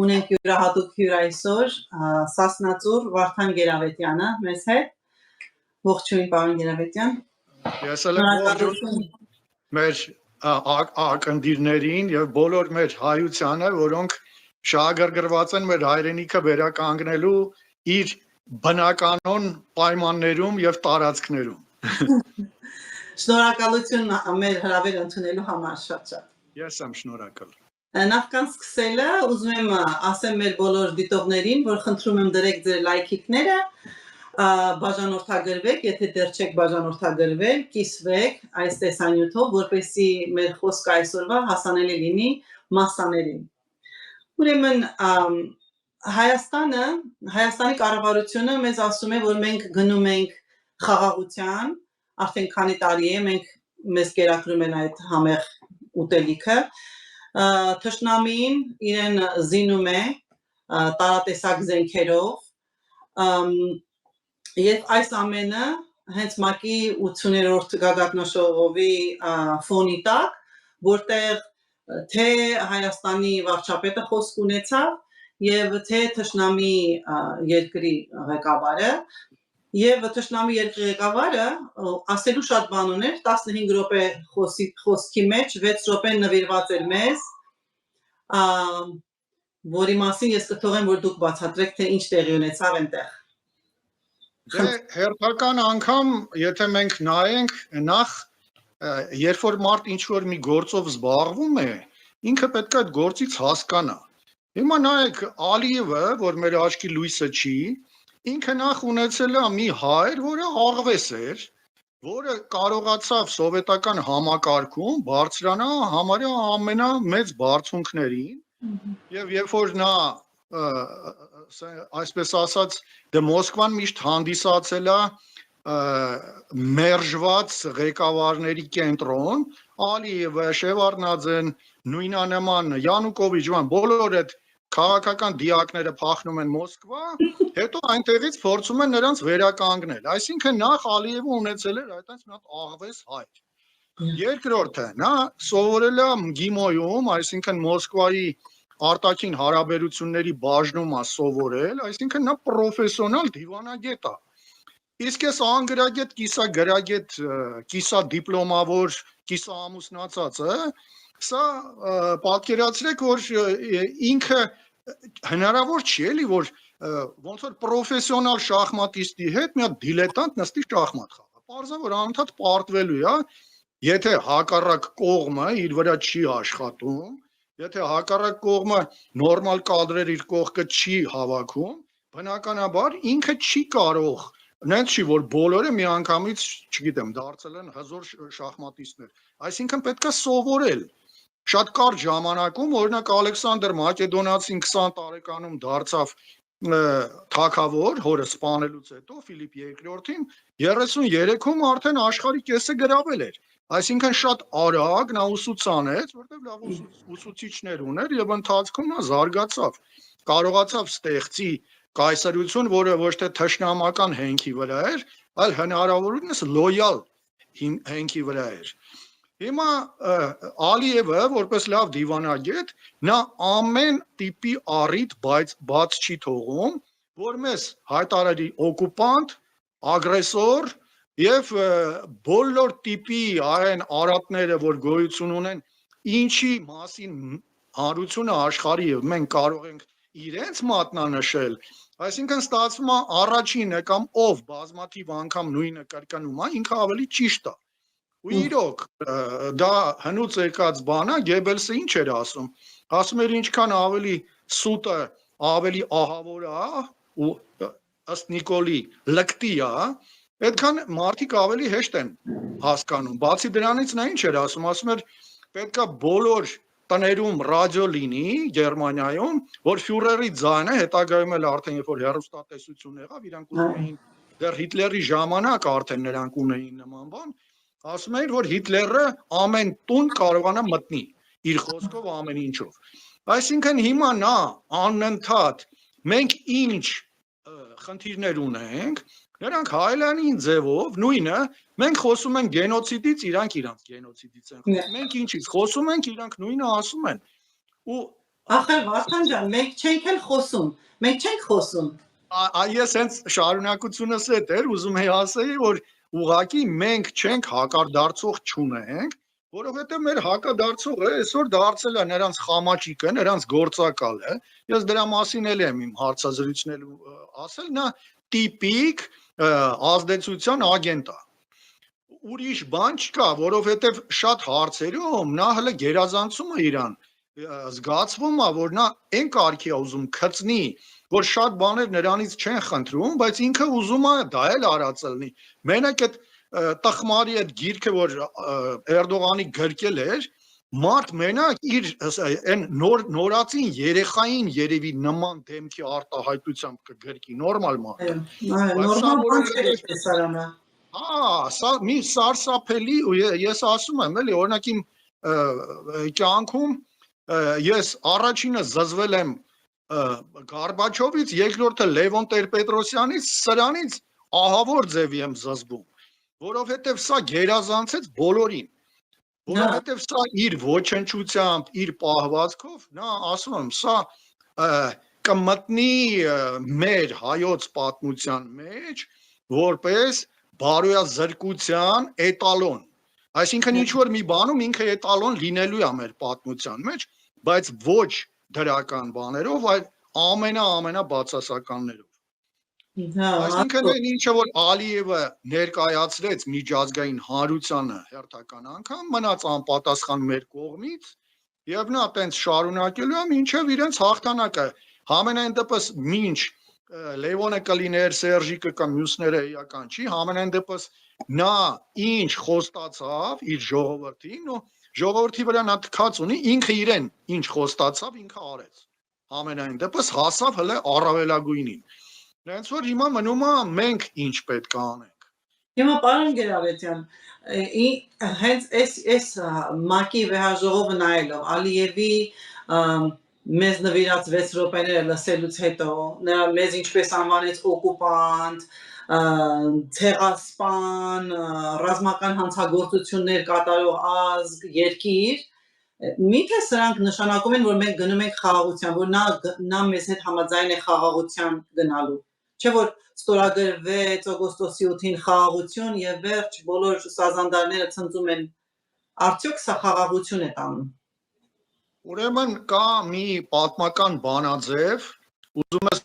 ունենք յուրահատուկ հյուր այսօր Սասնածուր Վարդան Գերավետյանը մեզ հետ ողջույն պարոն Գերավետյան Ես էլ ողջունում մեր ակնդիրներին եւ բոլոր մեր հայությանը որոնք շահագրգռված են մեր հայրենիքը վերականգնելու իր բնականon պայմաններում եւ տարածքներում Շնորհակալություն մեր հրավերը ընդունելու համար շատ Ես եմ շնորհակալ Նախքան սկսելը ուզում եմ ասեմ մեր բոլոր դիտողներին, որ խնդրում եմ դրեք ձեր լայքիկները, բաժանորդագրվեք, եթե դեռ չեք բաժանորդագրվել, կիսվեք այս տեսանյութով, որպեսզի մեր խոսքը այսօրվա հասանելի լինի մասսաներին։ Ուրեմն Հայաստանի կառավարությունը մեզ ասում է, որ մենք գնում ենք խաղաղության, արդեն քանի տարի է մեզ կերակրում են այդ համեղ ուտելիքը Թշնամին իրեն զինում է տարատեսակ զենքերով եւ այս ամենը հենց ՄԱԿ-ի 80-րդ գագաթնաժողովի ֆոնի տակ, որտեղ թե Հայաստանի վարչապետը խոսք ունեցավ եւ թե Թշնամի երկրի ղեկավարը Եվ Թշնամի երկրի ղեկավարը ասելու շատ բան ուներ 15 րոպե խոսքի մեջ 6 րոպեն նվիրված էր մեզ որի մասին ես կթողեմ որ դուք բացատրեք թե ինչ տեղի ունեցավ այնտեղ Հերթական անգամ եթե մենք նայենք նախ երբ որ մարդ ինչ որ մի գործով զբաղվում է ինքը պետք է այդ գործից հասկանա Հիմա նայեք Ալիևը որ մեր աչքի լույսը չի Ինքը նախ ունեցել է մի հայր, որը աղվես էր, որը կարողացավ սովետական համակարգում բարձրանա համարյա ամենամեծ բարձունքներին եւ երբ որ նա այսպես ասած դե Մոսկվան միշտ հանդիսացել է մերժված ղեկավարների կենտրոն, Ալիևը, Շևարդնաձեն, նույնանման Յանուկովիչ, բոլոր այդ քաղաքական դիակները փախնում են Մոսկվա, հետո այնտեղից փորձում են նրանց վերականգնել։ Այսինքն նախ Ալիևը ունեցել էր այդպես մի հատ աղվես հայր։ Երկրորդը, նա սովորել է ՄԳԻՄՈ-ում, այսինքն Մոսկվայի արտաքին հարաբերությունների բաժնում է սովորել, այսինքն նա պրոֆեսիոնալ դիվանագետ է։ Իսկ այս անգրագետ, կիսագրագետ, կիսադիպլոմավոր, կիսաամուսնացածը Սա պատկերացրեք, որ ինքը հնարավոր չի էլի, որ ոնց որ պրոֆեսիոնալ շախմատիստի հետ մի հատ դիլետանտ նստի շախմատ խաղա։ Պարզա որ անընդհատ պարտվելու է, եթե հակառակ կողմը իր վրա չի աշխատում, եթե հակառակ կողմը նորմալ կադրեր իր կողքը չի հավաքում, բնականաբար ինքը չի կարող Նենց չի, որ բոլորը միանգամից, չգիտեմ, դարձել են հզոր շախմատիստներ։ Այսինքն պետք է սովորել Շատ կարճ ժամանակում, օրինակ Ալեքսանդր Մակեդոնացին 20 տարեկանում դարձավ թագավոր, հորը սպանելուց հետո Ֆիլիպ II-ին 33-ում արդեն աշխարհի կեսը գրավել էր։ Այսինքն շատ արագ նա ուսուցանեց, որտեղ լավ ուսուցիչներ ուներ եւ ընթացքում նա զարգացավ։ Կարողացավ ստեղծի կայսրություն, որը ոչ թե թշնամական հենքի վրա էր, այլ հնարավորինս լոյալ հենքի վրա էր։ Հիմա Ալիևը, որպես լավ դիվանագետ, նա ամեն տիպի առիթ բաց չի թողում, որ մեզ հայտարարի օկուպանտ, ագրեսոր եւ բոլոր տիպի այն արատները, որ գոյություն ունեն, ինչի մասին հանրությունը աշխարհի եւ մենք կարող ենք իրենց մատնանշել, այսինքն ստացվում է առաջինը կամ ով բազմաթիվ անգամ նույնը կրկնում է, ինքը ավելի ճիշտ է։ Ու իրոք դա հնուց եկած բան է, Գեբելսը ինչ էր ասում։ Ասում էր ինչքան ավելի սուտը ավելի ահավոր է ու ըստ Նիկոլի լկտի է, այդքան մարդիկ ավելի հեշտ են հասկանում։ Բացի դրանից նա ինչ էր ասում էր պետքա բոլոր տներում ռադիո լինի Գերմանիայում, որ ֆյուրերի ձայնը հետագայում էլ արդեն երբ որ հեռուստատեսություն եղավ, իրանք ուզում էին դեռ Հիտլերի ժամանակ արդեն նրանք ունեին նման բան, ասում էին, որ Հիտլերը ամեն տուն կարողանա մտնի իր խոսքով ամեն ինչով։ Այսինքն հիմա նա անընդհատ մենք ինչ խնդիրներ ունենք, նրանք հայլանին ձևով նույնը մենք խոսում ենք գենոցիդից, իրանք գենոցիդից են խոսում, մենք ինչից խոսում ենք, իրանք նույնը ասում են։ Ու Ախր Վարդան ջան, մենք չենք էլ խոսում։ Մենք չենք խոսում։ Այս հենց շարունակությունս էր, ուզում եի ասեի, որ ուղղակի մենք չենք հակադարձող չունենք, որովհետև մեր հակադարձողը այսօր դարձել է նրանց խամաճիկը, նրանց գործակալը։ Ես դրա մասին էլ եմ իմ հարցազրույցներում ասել, նա տիպիկ ազդեցության ագենտ է։ Ուրիշ բան չկա, որովհետև շատ հարցերում նա հələ գերազանցում է իրան, զգացվում է, որ նա այն կարգի է ուզում գծնի, որ շատ բաներ նրանից չեն խնդրում, բայց ինքը ուզում է դա էլ արածը լինի։ Մենակ այդ տխմարի այդ գիրքը, որ Էրդողանի գրկել էր, մարդ մենակ իր այն նորածին երեխային երևի նման դեմքի արտահայտությամբ կգրկի նորմալ մարդը։ Նորմալ բան չէ տեսարանը։ Սա մի սարսափելի, ես ասում եմ, էլի, օրինակ իմ կյանքում ես առաջինը զզվել եմ Գորբաչովից, երկրորդը Լևոն Տեր-Պետրոսյանից, սրանից ահավոր ձևի եմ զզվում, որովհետև սա գերազանցեց բոլորին, որովհետև սա իր ոչնչությամբ, իր պահվածքով, նա ասում եմ, սա կմտնի մեր հայոց պատմության մեջ, որպես բարոյազրկության էտալոն, այսինքն ինչ-որ մի բանում ինքը էտալոն լինելու է մեր պատմության մեջ, բայց ոչ դրական բաներով, այլ ամենա բացասականներով։ Այսինքն այն ինչը որ Ալիևը ներկայացրեց միջազգային հանրությանը հերթական անգամ մնաց անպատասխան մեր կողմից եւ նա տենց շարունակելու է մինչեւ իրենց հաղթանակը համենայն դեպս մինչ Լևոնը կլիներ, Սերժիկը կամ մյուսները էական չի, համենայն դեպս նա ինչ խոստացավ իր ժողովրդին, ժողովրդի վրա նա թքած ունի, ինքը իրեն ինչ խոստացավ, ինքը արեց։ Համենայն դեպս հասավ հələ առավելագույնին։ Հենց որ հիմա մնում է մենք ինչ պետք է անենք։ Հիմա պարոն Գերավետյան, հենց այս ՄԱԿ-ի վեհաժողովը նայելով, Ալիևի մեզ նվիրած 6 րոպեները լսելուց հետո, նրա մեզ ինչպես անվանեց օկուպանտ, ցեղասպան, ռազմական հանցագործություններ կատարող ազգ, երկիր, միթե սրանք նշանակում են, որ մենք գնում ենք խաղաղության, որ նա մեզ հետ համաձայն է խաղաղության գնալու, չէ որ ստորագրվեց օգոստոսի 8-ին խաղաղություն եւ վերջ բոլոր սազանդարները ցնծում են, արդյոք սա խաղաղություն է տանում։ Ուրեմն կա մի պատմական բանաձև, ուզում ես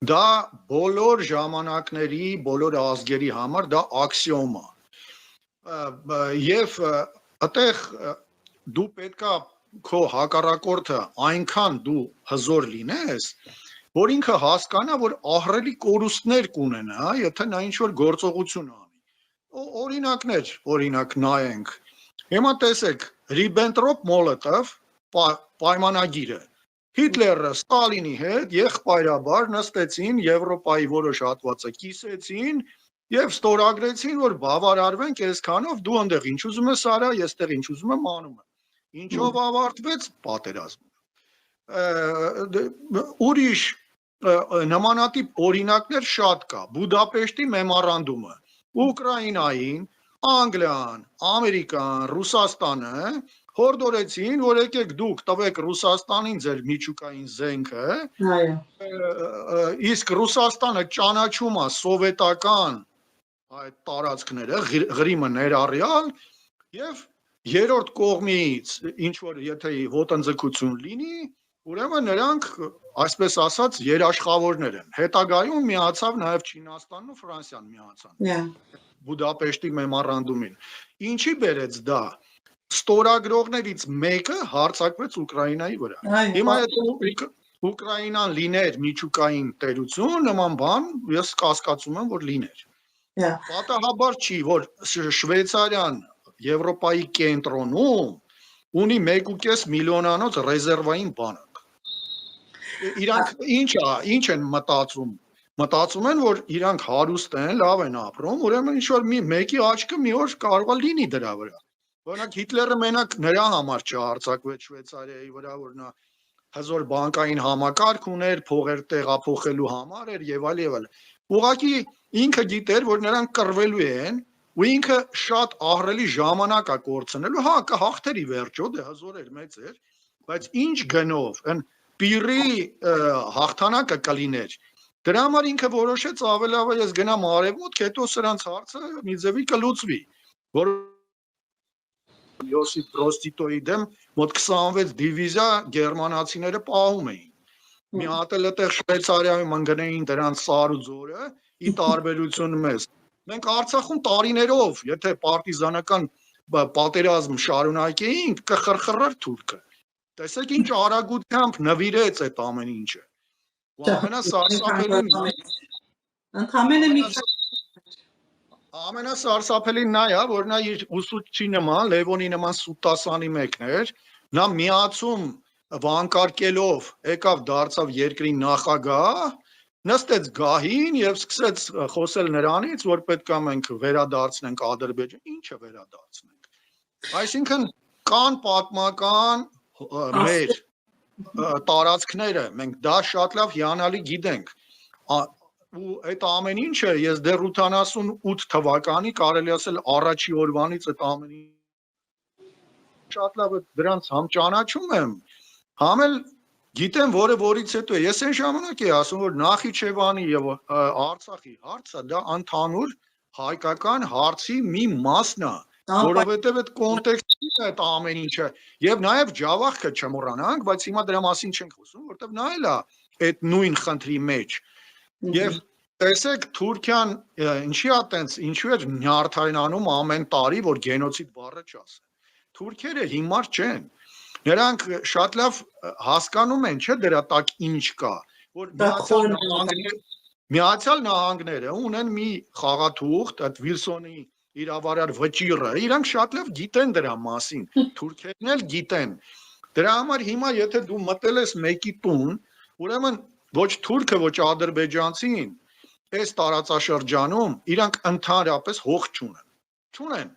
դա բոլոր ժամանակների, բոլոր ազգերի համար դա աքսիոմ է։ Եվ այդտեղ դու պետքա քո հակառակորդը այնքան դու հզոր լինես, որ ինքը հասկանա, որ ահռելի կորուստներ կունենա, եթե նա ինչ-որ գործողություն անի։ Օրինակ նայենք։ Հիմա տեսեք, Ռիբենտրոպ-Մոլոտով պայմանագիրը Հիտլերը Ստալինի հետ եղբայրաբար նստեցին Եվրոպայի որոշ հատվածը կիսեցին եւ ստորագրեցին, որ բավարարվենք այսքանով, դու այնտեղ ինչ ուզում ես արա, ես տեղ ինչ ուզում եմ անում եմ։ Ինչով ավարտվեց պատերազմը։ Ուրիշ նմանատիպ օրինակներ շատ կա։ Բուդապեշտի մեմորանդումը Ուկրաինային, Անգլիան, Ամերիկան, Ռուսաստանը հորդորեցին, որ եկեք դուք տվեք Ռուսաստանին ձեր միջուկային զենքը, իսկ Ռուսաստանը ճանաչում է սովետական այդ տարածքները, Ղրիմը ներառյալ, եւ երրորդ կողմից ինչ որ եթե ոտնձգություն լինի, ուրեմն նրանք, այսպես ասած, երաշխավորներ են։ Հետագայում միացավ նաեւ Չինաստանն ու Ֆրանսիան միացան։ Բուդապեշտի մեմորանդումին։ Ինչի բերեց դա։ Ստորագրողներից մեկը հարձակվեց Ուկրաինայի վրա։ Հիմա եթե Ուկրաինան լիներ միջուկային տերություն, նման բան ես կասկածում եմ, որ լիներ։ Պատահաբար չի, որ Շվեյցարիան Եվրոպայի կենտրոնում ունի 1.5 միլիոնանոց ռեզերվային բանակ։ Իրանք ինչ են մտածում։ Մտածում են, որ իրանք հարուստ են, լավ են ապրում, ուրեմն ինչ որ մեկի աչքը մի օր կարող է լինի դրա վրա։ Օրինակ Հիտլերը մենակ նրա համար չհարձակվեց Շվեյցարիայի վրա, որ նա հզոր բանկային համակարգ ուներ, փողեր տեղափոխելու համար էր եւ այլ եւ այլ։ Ուղղակի ինքը գիտեր, որ նրանք կռվելու են ու ինքը շատ ահռելի ժամանակ է կորցնելու, հա, կհաղթերի վերջո, դե հզոր էր, մեծ էր, բայց ինչ գնով, այն պիրի հաղթանակը կլիներ, դրա համար ինքը որոշեց ավելավը ես գնամ արևմուտք, հետո սրանց հարցը մի ձևի կլուծվի, որ Յոսիփ Բրոզ Տիտոյի դեմ մոտ 26 դիվիզիա գերմանացիները պահում էին, մի հատ էլ այդտեղ Շվեյցարիայում ընկնեին դրանց սար ու ձորը, ի տարբերություն մեզ, մենք Արցախում տարիներով, եթե պարտիզանական պատերազմ շարունակեինք, կխրխրեր թուրքը, տեսեք ինչ արագությամբ նվիրեց այդ ամեն ինչը, ամենասարսափելին նա է, որ նա իր ուսուցչի նման, Լևոնի նման սուտասանի մեկն էր, նա միացում վանկարկելով եկավ դարձավ երկրի նախագահ, նստեց գահին եւ սկսեց խոսել նրանից, որ պետք է մենք վերադարձնենք Ադրբեջան, ինչը վերադարձնենք։ Այսինքն կան պատմական մեր տարածքները, մենք դա շատ լավ հիանալի գիտենք։ Ու այդ ամեն ինչը ես դեռ 88 թվականի կարելի ասել առաջի օրվանից այդ ամեն ինչ շատ լավ դրանց համ ճանաչում եմ, համ էլ գիտեմ որը որից հետո ես այն ժամանակ էի ասում որ Նախիջևանի եւ Արցախի հարցը դա ընդհանուր հայկական հարցի մի մասն է, որովհետեւ այդ կոնտեքստի է այդ ամեն ինչը եւ նաեւ Ջավախքը չմոռանանք, բայց հիմա դրա մասին չենք խոսում, որովհետեւ նա էլ է այդ նույն խնդրի մեջ։ Եվ տեսեք Թուրքիան ինչի է տենց ինչու է նյարդայնանում ամեն տարի որ գենոցիդ բառը չասեն։ Թուրքերը հիմար չեն։ Նրանք շատ լավ հասկանում են, չէ՞ դրա տակ ինչ կա, որ Միացյալ Նահանգները ունեն մի խաղաթուղթ, այդ Վիլսոնի իրավարար վճիռը, իրանք շատ լավ գիտեն դրա մասին, թուրքերն էլ գիտեն։ Դրա համար հիմա եթե դու մտել ես մեկի տուն, ուրեմն ոչ թուրքը, ոչ ադրբեջանցին այս տարածաշրջանում իրանք ընդհանրապես հող չունեն։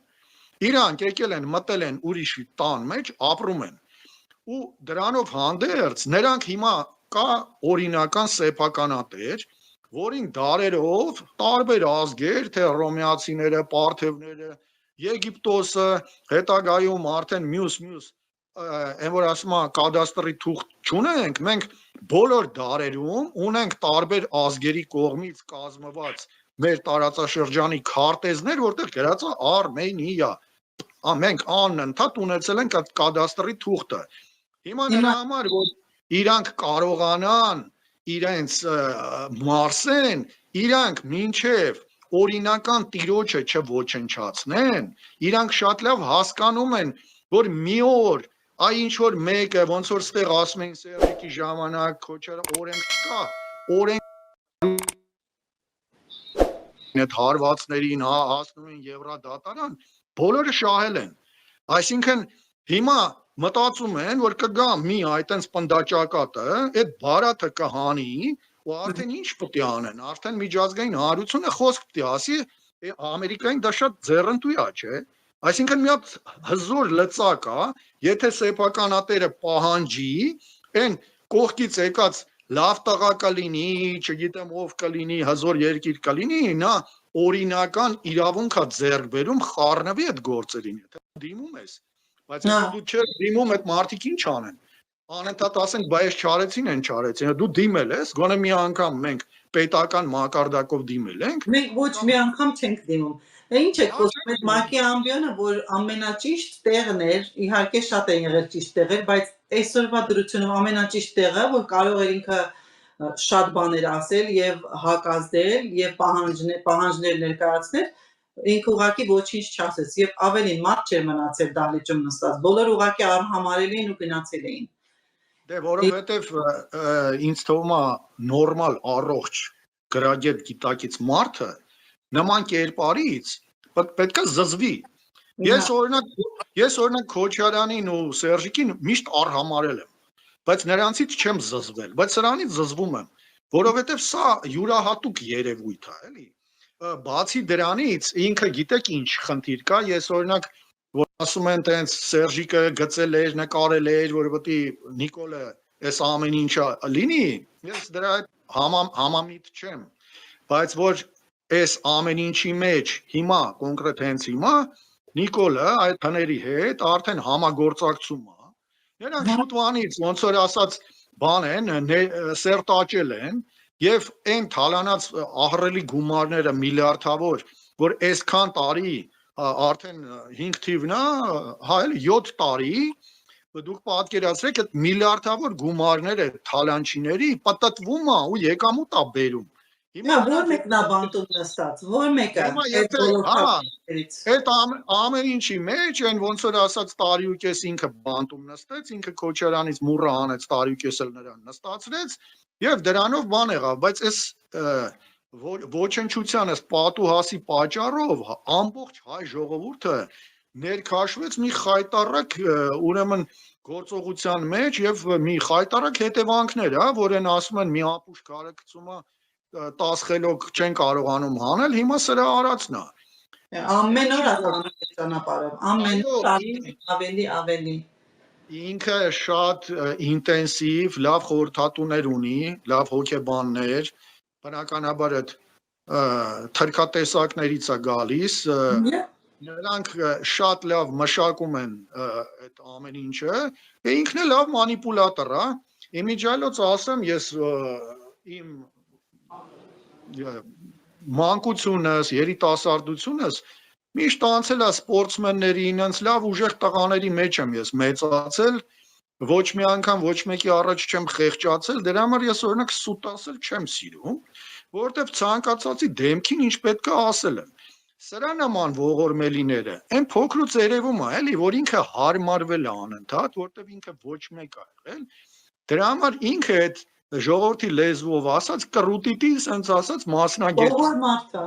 Իրանք եկել են մտել են ուրիշի տան մեջ, ապրում են։ Ու դրանով հանդերձ նրանք հիմա կա օրինական սեփականատեր, որին դարերով տարբեր ազգեր, թե ռոմեացիները, պարթևները, Եգիպտոսը, հետագայում արդեն մյուս այն որ ասում է կադաստրի թուղթ չունենք, մենք բոլոր դարերում ունենք տարբեր ազգերի կողմից կազմված մեր տարածաշրջանի քարտեզներ, որտեղ գրած է Արմենիա։ Մենք անընդհատ ունեցել ենք այդ կադաստրի թուղթը։ Հիմա դրա համար որ իրանք կարողանան իրենց մարսեն, իրանք մինչև օրինական տիրոջը չոչնչացնեն, իրանք շատ լավ հասկանում են, որ մի օր այ ինչ որ մեկը ոնց որ ստեղ ասում են Սերժիկի ժամանակ քոչարը օրենք չկա, օրենք այդ հարվածներին հասնում են Եվրադատարան, բոլորը շահել են։ Այսինքն հիմա մտածում են, որ կգա մի այտենց պնդաճակատը, այդ բարաթը կհանի ու արդեն ինչ պետք է անեն, արդեն միջազգային հանրությունը խոսք պետք է ասի, Ամերիկային դա շատ ձեռնտու է, չէ՞։ Այսինքն մի հատ հզոր լծակ է, եթե սեփականատերը պահանջի, այն կողքից եկած լավ տղա կլինի, չգիտեմ ով կլինի, հզոր երկիր կլինի, նա օրինական իրավունք է ձեռք բերում խառնվի այդ գործերին, եթե դիմում ես, բայց եթե դու չես դիմում, այդ մարդիկ ինչ անեն։ Անընդհատ ասենք, բայց չարեցին, են չարեցին, դու դիմել ես, գոնե մի անգամ մենք պետական մակարդակով դիմել ենք։ Մենք ոչ մի անգամ չենք դիմում։ Ինչ եք խոսում, այդ Մակի ամբիոնը, որ ամենաճիշտ տեղն էր, իհարկե շատ են եղել ճիշտ տեղեր, բայց այսօրվա դրությունում ամենաճիշտ տեղը, որ կարող էր ինքը շատ բաներ ասել եւ հակազդել եւ պահանջներ ներկայացնել, ինքը ուղղակի ոչինչ չասեց եւ ավելին մարդ չէր մնացել դահլիճում նստած, բոլորը ուղղակի արհամարել էին ու գնացել էին։ Դե որովհետեւ ինձ թվում է նորմալ առողջ գրագետ գիտակից մարդը նման կերպարից պետք է զզվի։ Ես օրինակ Քոչարյանին ու Սերժիկին միշտ արհամարել եմ, բայց նրանցից չեմ զզվել, բայց սրանից զզվում եմ, որովհետև սա յուրահատուկ երևույթ է, էլի։ Բացի դրանից ինքը գիտեք ինչ խնդիր կա, ես օրինակ որ ասում են տենց Սերժիկը գծել էր, նկարել էր, որ պետք է Նիկոլը այս ամեն ինչը լինի, ես դրա համամիտ չեմ, բայց որ այս ամեն ինչի մեջ հիմա կոնկրետ հենց հիմա Նիկոլը այդ հների հետ արդեն համագործակցում է։ Նրանք շուտվանից ոնց որ ասած բան են, սերտաճել են եւ այն թալանած ահռելի գումարները միլիարդավոր, որ այսքան տարի արդեն 5 թիվն է, հա էլի 7 տարի դուք պատկերացրեք այդ միլիարդավոր գումարները թալանչիների պատտվում է ու եկամուտ է բերում։ Հիմա որ մեկն է բանտում նստած, որ մեկը այդ ամեն ինչի մեջ այն ոնց որ ասած տարի ու կես ինքը բանտում նստեց, ինքը Քոչարյանից մուրը անեց, տարի ու կես էլ նրան նստացրեց եւ դրանով բան եղավ, բայց այս ոչնչության այս պատուհասի պատճառով ամբողջ հայ ժողովուրդը ներքաշվեց մի խայտարակ ուրեմն գործողության մեջ եւ մի խայտարակ հետևանքներ, հա, որ են ասում են մի ապուշ կարեկցումը 10 խելոք չեն կարողանում հանել, հիմա սրա արածն է։ Ամեն օր անում է ճանապարհով, ամեն օր ավելի։ Ինքը շատ ինտենսիվ, լավ խորհրդատուներ ունի, լավ հոգեբաններ, բնականաբար այդ թրքատեսակներից է գալիս, նրանք շատ լավ մշակում են այդ ամեն ինչը, ինքն է լավ մանիպուլատոր է, իմիջիալոց ասեմ ես իմ մանկությունս, երիտասարդությունս միշտ անցել է սպորտսմենների, ինձ լավ ուժեղ տղաների մեջ եմ ես մեծացել, ոչ մի անգամ ոչ մեկի առաջ չեմ խեղճացել, դրա համար ես օրինակ սուտ ասել չեմ սիրում, որովհետև ցանկացածի դեմքին ինչ պետք է ասել եմ։ Սրա նման ողորմելիները, այն փոքրուց երևում է, էլի, որ ինքը հարմարվել է անընդհատ, որովհետև ինքը ոչ մեկ է եղել, դրա համար ինքը այդ ժողովրդի լեզվով ասած կռուտիտի, ասենց ասած մասնագետ։ Ողորմարտը։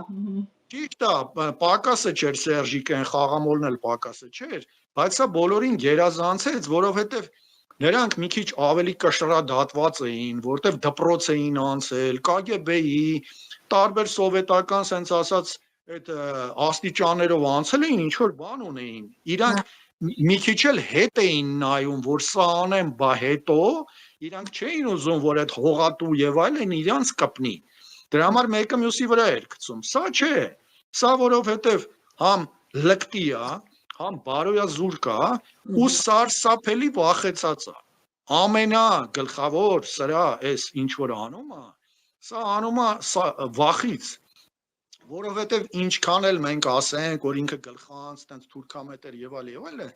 Ճիշտ է, պակասը չէր Սերժիկը, այն խաղամոլն էլ պակասը չէր, բայց սա բոլորին գերազանցեց, որովհետև նրանք մի քիչ ավելի կշռադատված էին, որտեղ դպրոց էին անցել, KGB-ի, տարբեր սովետական, ասենց ասած, այդ աստիճաններով անցել էին, ինչ որ բան ունեին։ Իրանք մի քիչ էլ հետ էին նայում, որ սա անեն, բա հետո իրանք չէին ուզում, որ այդ հողատու եւ այլն իրանց կպնի։ Դրա համար մեկը մյուսի վրա էր գցում։ Սա չէ։ Սա որովհետեւ համ լկտի է, համ բարոյազուրկ է ու սարսափելի վախեցած է։ Ամենագլխավոր սրա էս ինչ որ անում է, սա անում է վախից, որովհետև ինչքան էլ մենք ասենք, որ ինքը գլխանց, տենց թուրքամետր եւ այլն,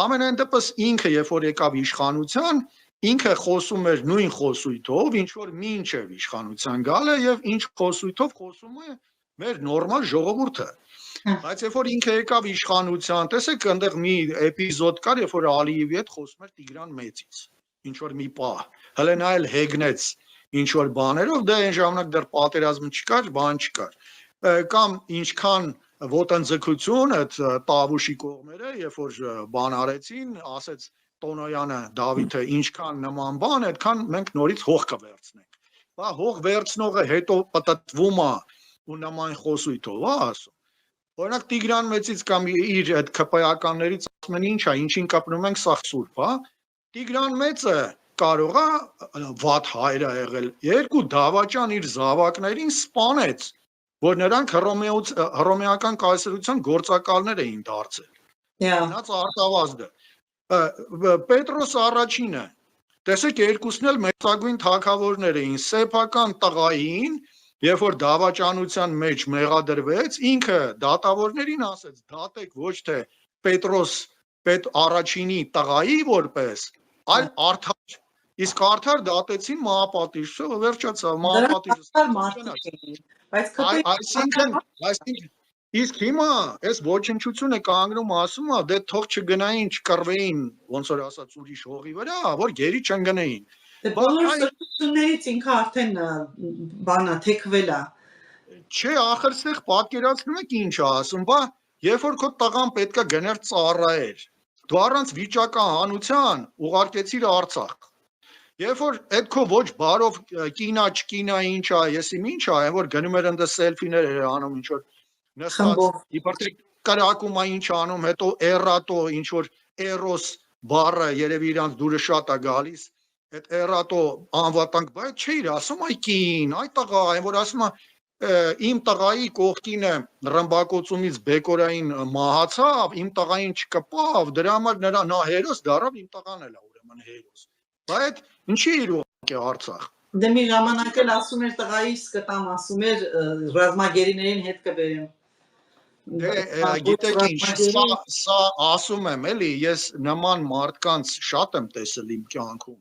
ամենայն դեպս ինքը երբ որ եկավ իշխանության, ինքը խոսում էր նույն խոսույթով, ինչ որ մինչև իշխանության գալը եւ ինչ խոսույթով խոսում է մեր նորմալ ժողովուրդը։ Բայց երբ որ ինքը եկավ իշխանության, տեսեք, այնտեղ մի էպիզոդ կար, երբ որ Ալիևի հետ խոսում էր Տիգրան Մեծից, ինչ որ մի պահ, հələ նա էլ հեգնեց ինչ որ բաներով, դա այն ժամանակ դեռ պատերազմ չկար, բան չկար։ Կամ ինչքան ոտնձգություն այդ Տավուշի կողմերը, երբ որ բան արեցին, ասեց Տոնոյանը Դավիթը, ինչքան նման բան, այդքան մենք նորից հող կվերցնենք։ Բա հող վերցնողը հետո պատտվում է ու նման խոսույթով է ասում։ Օրինակ Տիգրան Մեծից կամ իր այդ ԿՊԱ-ականներից ասում են ինչ է, ինչին կապնում ենք սա սուրբ, հա։ Տիգրան Մեծը կարող է վատ հայր է եղել, երկու դավաճան իր զավակներին սպանեց, որ նրանք հռոմեական կայսրության գործակալներ էին դարձել։ Նրանց արտավազդը։ Պետրոս առաջինը, տեսեք, երկուսն էլ մեծագույն թագավորներ էին, սեփական տղային, երբ որ դավաճանության մեջ մեղադրվեց, ինքը դատավորներին ասեց, դատեք ոչ թե Պետրոս առաջինի տղայի որպես, այլ արդար։ Իսկ արդար դատեցին մահապատիժ, վերջացավ մահապատիժը։ Այսինքն, իսկ հիմա այս ոչնչությունը կանգնում ասում է, դե թող չգնային, չկռվեին, ոնց որ ասած ուրիշ հողի վրա, որ գերի չընկնեին։ Բոլոր սրտություններից ինքը արդեն բանա թեքվել է։ Չէ, ախր ստեղ պատկերացնում եք ինչ է ասում, բա երբ որ քո տղան պետքա գներ ծառայեր, դու առանց վիճակահանության ուղարկեցիր Արցախ։ Երբ որ այդ քո ոչ բարով կինա չկինա ինչ է, եսի ինչ է, որ գնում էր ընդ սելֆիներ էր անում, ինչ որ նստած, իբրտի կրակում է ինչ անում, հետո էրատո, ինչ որ էրոս բառը երևի իրանց դուրը շատ է գալիս, այդ էրատո անվատանք, բայց չէ իր ասում այ կին, այ տղա, այն որ ասում է իմ տղայի կողքին է ռմբակոծումից բեկորային մահացավ, իմ տղային չկպավ, դրա համար նա հերոս դառավ, իմ տղան էլ է ուրեմն հերոս։ Բայց ինչի իր ուղղակի Արցախ։ Դե մի ժամանակ էլ ասում էր տղայիս կտամ, ասում էր ռազմագերիներին հետ կբերեմ։ Դե գիտեք ինչ, սա ասում եմ էլի, ես նման մարդկանց շատ եմ տեսել իմ կյանքում։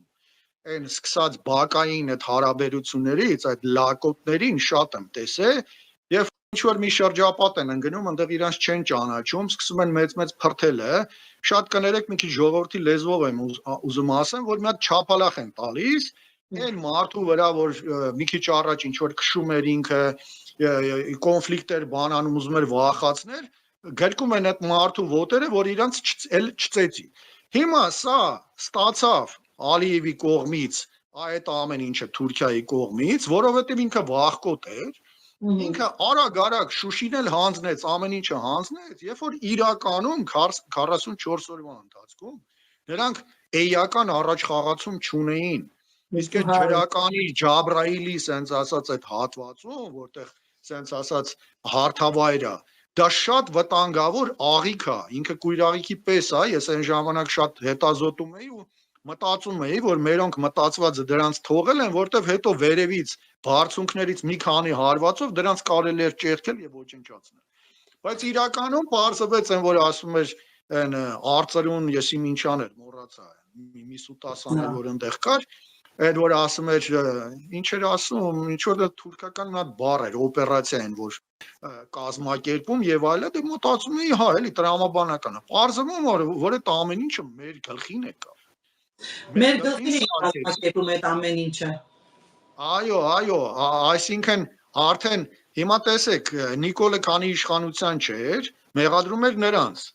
Այն սկսած բակային այդ հարաբերություններից, այդ լակոտներին շատ եմ տեսել, եւ ինչ որ մի շրջապատ են ընկնում, այնտեղ իրանց չեն ճանաչում, սկսում են մեծ փրթելը, շատ կներեք մի քիչ ժողովրդի լեզվով եմ ուզում ասեմ, որ մի հատ չափալախ են տալիս, այն մարդու վրա, որ մի քիչ առաջ ինչ որ քշում էր ինքը, կոնֆլիկտեր բանանում ուզում էր վախացնել, գրկում են այդ մարդու ոտերը, որ իրանց չծեծի։ Հիմա սա ստացավ Ալիևի կողմից այդ ամեն ինչը Թուրքիայի կողմից, որովհետև ինքը վախկոտ էր, ինքը արագ Շուշին էլ հանձնեց, ամեն ինչը հանձնեց, երբ որ իրականում 44 օրվա ընթացքում նրանք էյական առաջխաղացում չունեին։ Իսկ այդ ջրականի Ջաբրայիլի սենց ասած այդ հատվածում, որտեղ սենց ասած հարթավայր է, դա շատ վտանգավոր աղիք է, ինքը կույր աղիքի պես է, ես այն ժամանակ շատ հետազոտում էի ու մտածում էի, որ մերոնք մտածվածը դրանց թողել են, որտեվ հետո վերևից բարձունքներից մի քանի հարվածով դրանց կարելի էր ճեղքել եւ ոչնչացնել։ Բայց իրականում պարզվեց այն, որ ասում էր այն արծրուն, ես իմ ինչ աներ, մոռացա, մի սուտասան էլ որ այնտեղ կար, այդ որ ասում էր, ինչ էր ասում, ինչ որ թուրքական մի հատ բառ էր, օպերացիա են, որ կազմակերպում եւ այլն, դե մտածում էի, հա, էլի տրամաբանական է։ Պարզվում որ այդ ամեն ինչը մեր գլխին է կա։ Մեր գլխին է կազմակերպում այդ ամեն ինչը։ Այո, այսինքն արդեն հիմա տեսեք, Նիկոլը քանի իշխանության չէր, մեղադրում էր նրանց։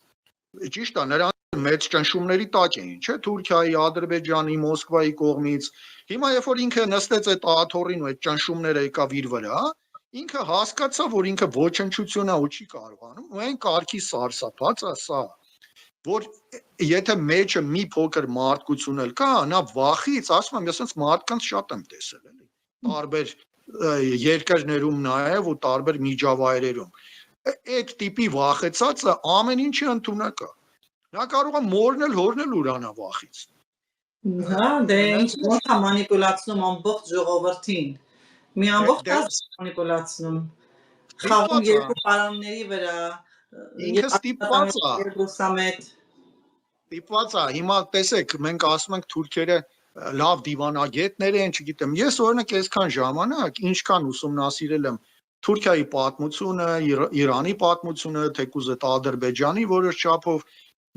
Ճիշտ է, նրանց մեծ ճնշումների տակ էին, չէ՞, Թուրքիայի, Ադրբեջանի, Մոսկվայի կողմից։ Հիմա երբ որ ինքը նստեց այդ աթոռին ու այդ ճնշումները եկավ իր վրա, ինքը հասկացավ, որ ինքը ոչնչություն է ու չի կարողանում, ու այն կարգի սարսափած է սա, որ եթե մեջը մի փոքր մարդկություն էլ կա, նա վախից, ասում եմ, ես այնց մարդկանց շատ եմ տեսել, էլի, տարբեր երկրներում նաև ու տարբեր միջավայրերում։ Այդ տիպի վախեցածը ամեն ինչի ընդունակ է։ Նա կարող է մորնել, հորնել ուրանա վախից։ Հա, դե ոնց է մանիպուլացնում ամբողջ ժողովրդին։ Մի ամբողջ մանիպուլացնում։ Խաղում երկու պարանների վրա։ Ինքը ստիպված է։ Ստիպված է։ Հիմա տեսեք, մենք ասում ենք թուրքերը լավ դիվանագետներ են, չգիտեմ։ Ես օրինակ այսքան ժամանակ ինչքան ուսումնասիրել եմ Թուրքիայի պատմությունը, Իրանի պատմությունը, թեկուզ այդ Ադրբեջանի որոշ չափով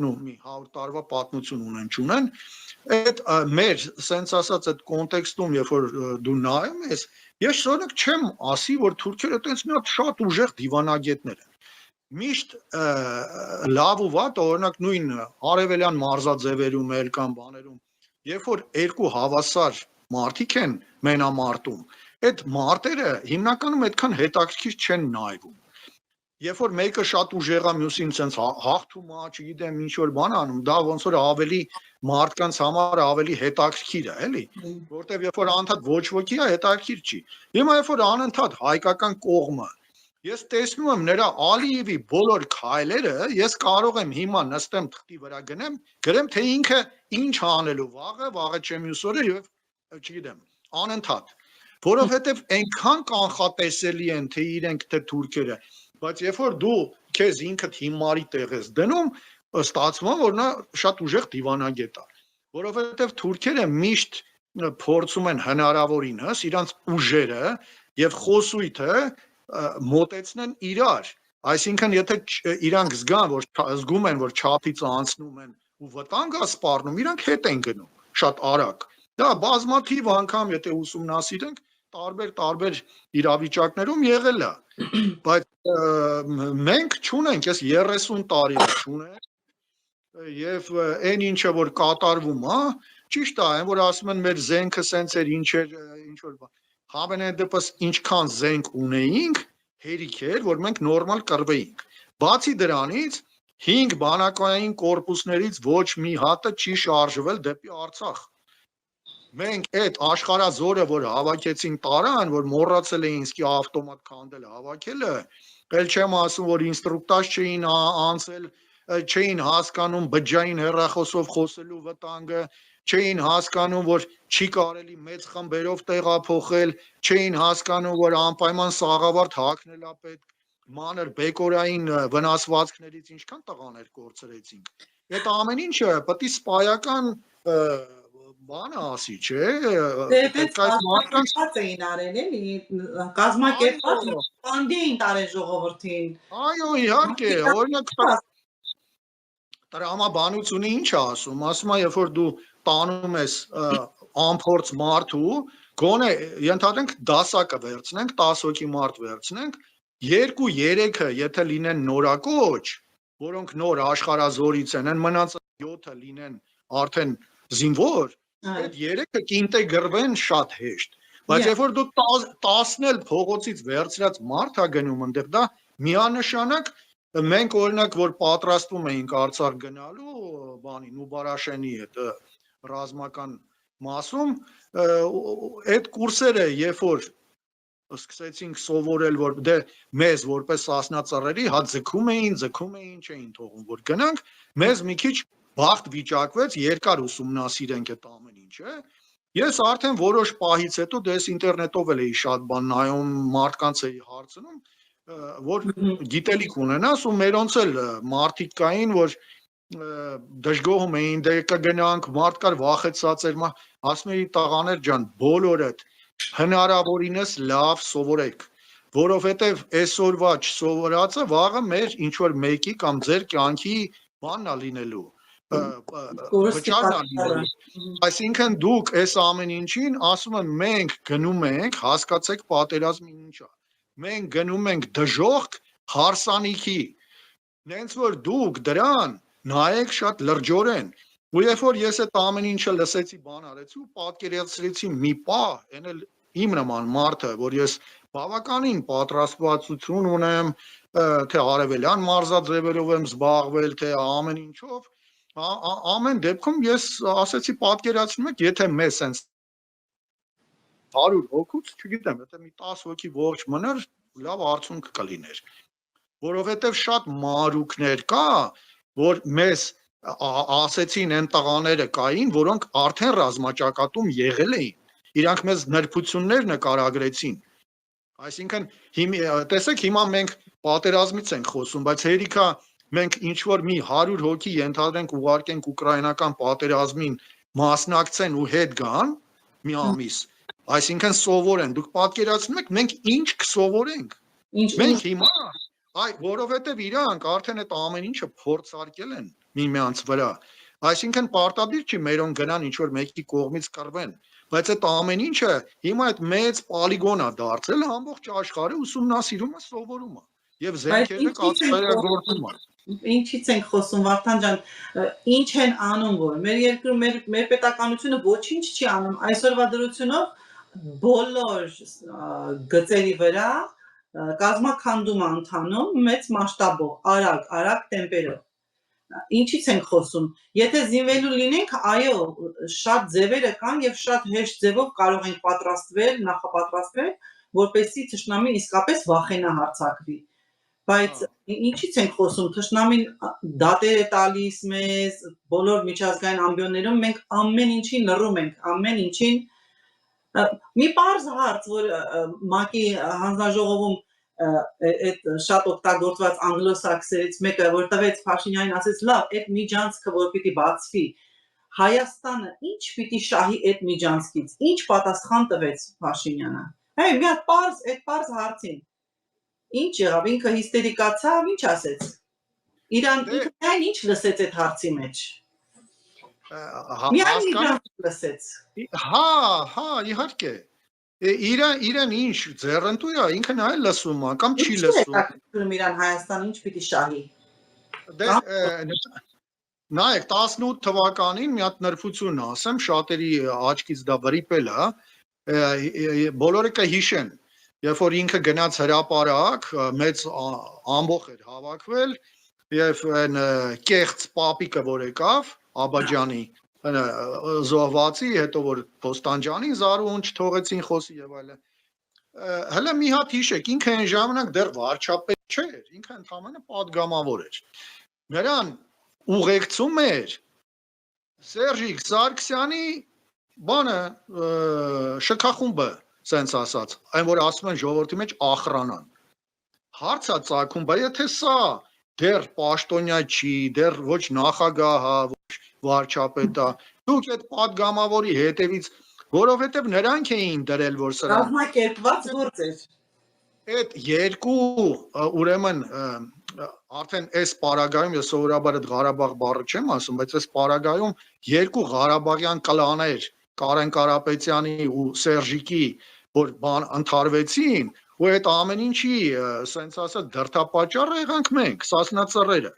մի 100 տարվա պատմություն ունեն, այդ մեր սենց ասած այդ կոնտեքստում, երբ որ դու նայում ես, ես օրինակ չեմ ասի, որ թուրքերը այտենց մի հատ շատ ուժեղ դիվանագետներ են։ Միշտ լավ ու վատ, օրինակ նույն արևելյան մարզաձևերում էլ կամ բաներում, երբ որ երկու հավասար մարդիկ են մենամարտում, այդ մարտերը հիմնականում այդքան հետաքրքիր չեն նայվում։ Երբ որ մեկը շատ ուժեղ է, մյուսին sense հաղթում է, չգիտեմ ինչ որ բան անում, դա ոնց որ ավելի մարդկանց համար ավելի հետաքրքիր է, էլի, որտեվ երբ որ անընդհատ ոչ ոքի է, հետաքրքիր չի։ Հիմա երբ որ անընդհատ հայկական կողմը, ես տեսնում եմ նրա Ալիևի բոլոր քայլերը, ես կարող եմ հիմա նստեմ թղթի վրա գրեմ, թե ինքը ինչ անելու վաղը չեմ մյուս օրը եւ չգիտեմ, անընդհատ, որովհետեւ այնքան կանխատեսելի են թե իրենք թե թուրքերը, բայց երբ որ դու քեզ ինքդ հիմարի տեղ ես դնում, ստացվում է, որ նա շատ ուժեղ դիվանագետ է, որովհետեւ թուրքերը միշտ փորձում են հնարավորինս իրանց ուժերը եւ խոսույթը մոտեցնեն իրար, այսինքն եթե իրանք զգում են, որ չափից անցնում են ու վտանգ է սպառնում, իրանք հետ են գնում շատ արագ։ Դա բազմաթիվ անգամ եթե ուսումնասիրենք, տարբեր իրավիճակներում եղել է, բայց մենք չունենք, ես 30 տարի չունենք, եւ այն ինչը որ կատարվում է, ճիշտ է, այն որ ասում են մեր զենքը սենց էր, ինչ որ բան։ Համենայն դեպս ինչքան զենք ունեինք, հերիք էր, որ մենք նորմալ կռվեինք։ Բացի դրանից 5 բանակային կորպուսներից ոչ մի հատը չի շարժվել դեպի Արցախ։ մենք այդ աշխարհազորը, որ հավաքեցին տարան, որ մոռացել էին իսկի ավտոմատ քանդելը հավաքելը, ել չեմ ասում, որ ինստրուկտաժ չէին անցել, չէին հասկանում բջջային հեռախոսով խոսելու վտանգը, չէին հասկանում, որ չի կարելի մեծ խմբերով տեղափոխել, չէին հասկանում, որ անպայման սաղավարտ հագնել է պետք, մանր բեկորային վնասվածքներից ինչքան տղաներ կորցրեցինք։ Այդ ամեն ինչը պետք է սպայական բանը ասի, չէ։ Դες կազմակերպված էին արել, էլի, կազմակերպված բանդի էին տարել ժողովրդին։ Այո, իհարկե, օրինակ տրամաբանությունը ինչ է ասում, ասում է, երբ որ դու տանում ես անփորձ մարդու, գոնե ենթադրենք դասակը վերցնենք, 10 հոգի մարդ վերցնենք, 2-3-ը եթե լինեն նորակոչ, որոնք նոր աշխարհազորից են, մնացած 7-ը լինեն արդեն զինվոր, այդ 3-ը կինտեգրվեն շատ հեշտ, բայց երբ որ դու 10-ն էլ փողոցից վերցրած մարդ ա գնում այնտեղ, դա միանշանակ մենք օրինակ որ պատրաստվում էինք Արցախ գնալու բանին ու Բարաշենի այդ ռազմական մասում, այդ կուրսերը երբ որ սկսեցինք սովորել, որ դե մեզ որպես ասնածառերի հա ձգում էին, չէին թողում որ գնանք, մեզ մի քիչ բախտ վիճակվեց, երկար ուսումնասիրենք այդ ամեն ինչը։ Ես արդեն որոշ պահից հետո դες ինտերնետով էլ էի շատ բան նայում, մարդկանց էի հարցնում, որ գիտելիք ունենաս ու մերոնց էլ մարդիկ կային, որ դժգոհում էին, դե կգնանք, մարդ կար վախեցած էր, ասում էի տղաներ ջան, բոլորդ հնարավորինս լավ սովորեք, որովհետև այսօրվա չսովորածը վաղը մեր ինչ որ մեկի կամ ձեր կյանքի բանն է լինելու, վճարն է լինելու, այսինքն դուք այս ամեն ինչին ասում եմ մենք գնում ենք, հասկացեք պատերազմը ինչ է, մենք գնում ենք դժոխք հարսանիքի, նենց որ դուք դրան նայեք շատ լրջորեն, ու երբ որ ես այդ ամեն ինչը լսեցի բան արեցի ու պատկերացրեցի մի պահ, այն էլ իմ նման մարդը, որ ես բավականին պատրաստվածություն ունեմ, թե արևելյան մարզաձևերով եմ զբաղվել, թե ամեն ինչով, ամեն դեպքում ես ասեցի պատկերացնում եք, եթե մեզ sense 100 հոգուց, չգիտեմ, եթե մի 10 հոգի ողջ մներ, լավ արդյունք կլիներ, որովհետև շատ մարուկներ կա, որ մեզ ասեցին այն տղաները կային, որոնք արդեն ռազմաճակատում եղել էին, իրանք մեզ նրբություններ նկարագրեցին, այսինքն տեսեք հիմա մենք պատերազմից ենք խոսում, բայց հերիքա մենք ինչ-որ մի 100 հոգի ենթադրենք ուղարկենք ուկրաինական պատերազմին մասնակցեն ու հետ գան մի ամիս, այսինքն սովորեն, դուք պատկերացնում եք մենք ինչ կսովորենք, մենք հիմա որովհետև իրանք արդեն այդ ամեն ինչը փորձարկել են միմյանց վրա, այսինքն պարտադիր չի մերոն գնան ինչ-որ մեկի կողմից կռվեն, բայց այդ ամեն ինչը հիմա այդ մեծ պոլիգոն է դարձել, ամբողջ աշխարհը ուսումնասիրում է, սովորում է եւ զենքերը կատարելագործում է։ Ինչից ենք խոսում Վարդան ջան, ինչ են անում որ մեր երկրում մեր պետականությունը ոչինչ չի անում, այսօրվա դրությունով բոլոր գծերի վրա կազմաքանդում ընթանում մեծ մասշտաբով, արագ տեմպերով։ Ինչից ենք խոսում։ Եթե զինվելու լինենք, այո, շատ ձևերը կան եւ շատ հեշտ ձևով կարող ենք պատրաստվել, նախապատրաստվել, որպեսզի թշնամին իսկապես վախենա հարձակվի։ Բայց ինչից ենք խոսում, թշնամին դատեր է տալիս մեզ, բոլոր միջազգային ամբիոններում մենք ամեն ինչին լռում ենք, ամեն ինչին մի պարզ հարց, որ ՄԱԿ-ի հանձնաժողովում այդ շատ օգտագործված անգլոսաքսերից մեկը, որ տվեց Փաշինյանին, ասեց լավ, այդ միջանցքը որ պիտի բացվի, Հայաստանը ինչ պիտի շահի այդ միջանցքից, ինչ պատասխան տվեց Փաշինյանը։ Հայ, մի հատ այդ պարզ հարցին։ Ինչ եղավ, ինքը հիստերիկացավ, ինչ ասեց։ Իրան ինչ լսեց այդ հարցի մեջ։ Միայն լսեց։ Հա, իհարկե։ Իրան ինչ ձեռնտու է, ինքը նա էլ լսում է կամ չի լսում։ Իրան Հայաստանը ինչ պիտի շահի։ Նայեք 18 թվականին մի հատ նրբություն ասեմ, շատերի աչքից դա վրիպել է, բոլորը կհիշեն, երբ որ ինքը գնաց հրապարակ, մեծ ամբոխ էր հավաքվել եւ այն կեղծ պապիկը որ եկավ Աբաջանի զոհվածի, հետո որ Պոստանջանին զարուն չթողեցին խոսի եւ այլն։ Հələ մի հատ հիշեք, ինքը այն ժամանակ դեռ վարչապետ չէր, ինքը ընդհանրապես падգամավոր էր։ Նրան ուղեկցում էր Սերժիկ Սարգսյանի բանը շքախումբը, սենց ասած, այն որ ասում են ժողովրդի մեջ ախրանան։ Հարցա ծագում, բայց եթե սա դեռ պաշտոնյա չի, դեռ ոչ նախագահ, ոչ վարչապետ, դուք այդ падգամավորի հետևից, որովհետև նրանք էին դրել, որ սրանք կազմակերպված գործ էր։ Այդ երկու ուրեմն արդեն այս պարագայում ես սովորաբար այդ Ղարաբաղ բառը չեմ ասում, բայց այս պարագայում երկու Ղարաբաղյան կլաներ Կարեն Կարապետյանի ու Սերժիկի որ բան ընթարվեցին ու այդ ամեն ինչի սենց ասած դրդապատճառը եղանք մենք Սասնա-ծռերը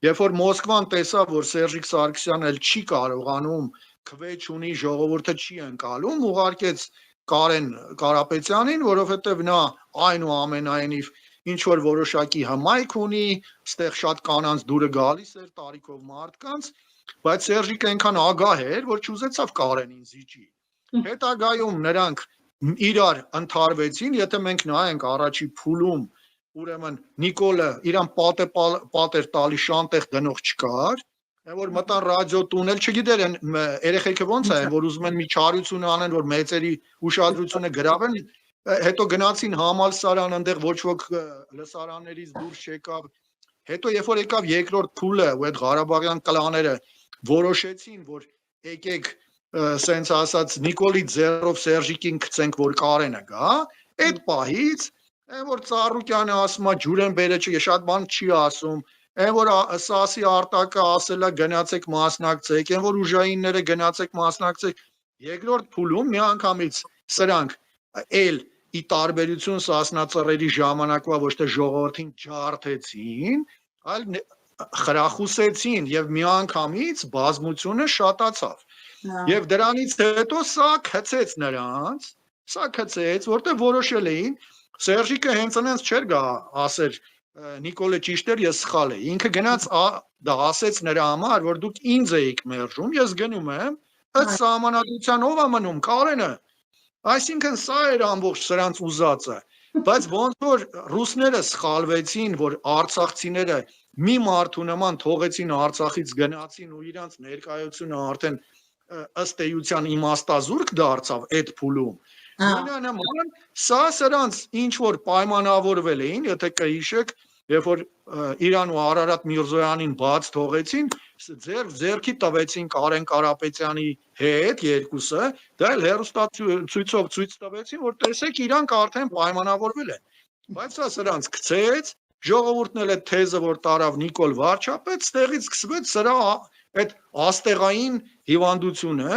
երբ որ Մոսկվան տեսավ որ Սերժիկ Սարգսյանն էլ չի կարողանում քվեջ ունի ժողովուրդը չի ընկալում ուղարկեց Կարեն Կարապետյանին, որովհետև նա այնուամենայնիվ ինչ որ որոշակի հմայք ունի, ստեղ շատ կանանց դուրը գալիս էր տարիքով մարդկանց, բայց Սերժիկը այնքան ագահ էր, որ չուզեցավ Կարենին զիջի։ Հետագայում նրանք իրար ընթարվեցին, եթե մենք նայենք առաջի փուլում, ուրեմն Նիկոլը իրան պատեր տալի շանտեղ դնող չկար, որ մտան ռադիո տունել, չգիտեր են երեխեքը ոնց են, որ ուզում են մի չարություն անեն, որ մեծերի ուշադրությունը գրավեն, հետո գնացին համալսարան, այնտեղ ոչ ոք լսարաններից դուրս չեկավ, հետո երբ որ եկավ երկրորդ փուլը, ու այդ Ղարաբաղյան կլաները որոշեցին, որ եկեք սենց ասած Նիկոլի ձեռով Սերժիկին գցենք, որ Կարենը գա, այդ պահից, որ Ծառուկյանը ասում է ջուրեն բերե չի, շատ բան չի ասում, այն որ Սասի Արտակը ասել է գնացեք մասնակցեք, այն որ ուժայինները գնացեք մասնակցեք, երկրորդ փուլում միանգամից սրանք էլ ի տարբերություն Սասնա-ծռերի ժամանակվա ոչ թե ժողովրդին ջարդեցին, այլ խրախուսեցին եւ միանգամից բազմությունը շատացավ։ Եվ դրանից հետո սա քցեց նրանց, որտեղ որոշել էին Սերժիկը հենց այնց չէր գա ասեր Նիկոլը ճիշտ էր, ես սխալ եմ։ Ինքը գնաց դա ասեց նրա համար, որ դուք ինձ եք մերժում, ես գնում եմ, ըստ սահմանադրության ով է մնում, Կարենը։ Այսինքն սա էր ամբողջ սրանց ուզածը։ Բայց ոնց որ ռուսները սխալվեցին, որ արցախցիները մի մարդու նման թողեցին Արցախից գնացին ու իրանց ներկայությունը արդեն ըստ էության իմաստազուրկ դարձավ այդ փուլում։ Նույնանման սա սրանց ինչ որ պայմանավորվել էին, եթե կհիշեք, երբ որ Իրան ու Արարատ Միրզոյանին բաց թողեցին, ձեռքի տվեցին Կարեն Կարապետյանի հետ երկուսը, դա էլ հեռուստացույցով ցույց տվեցին, որ տեսեք իրանք արդեն պայմանավորվել են։ Բայց սա սրանց գցեց, ժողովուրդն էլ այդ թեզը որ տարավ Նիկոլ վարչապետ, ստեղից սկսվեց սրա այդ աստեղային հիվանդությունը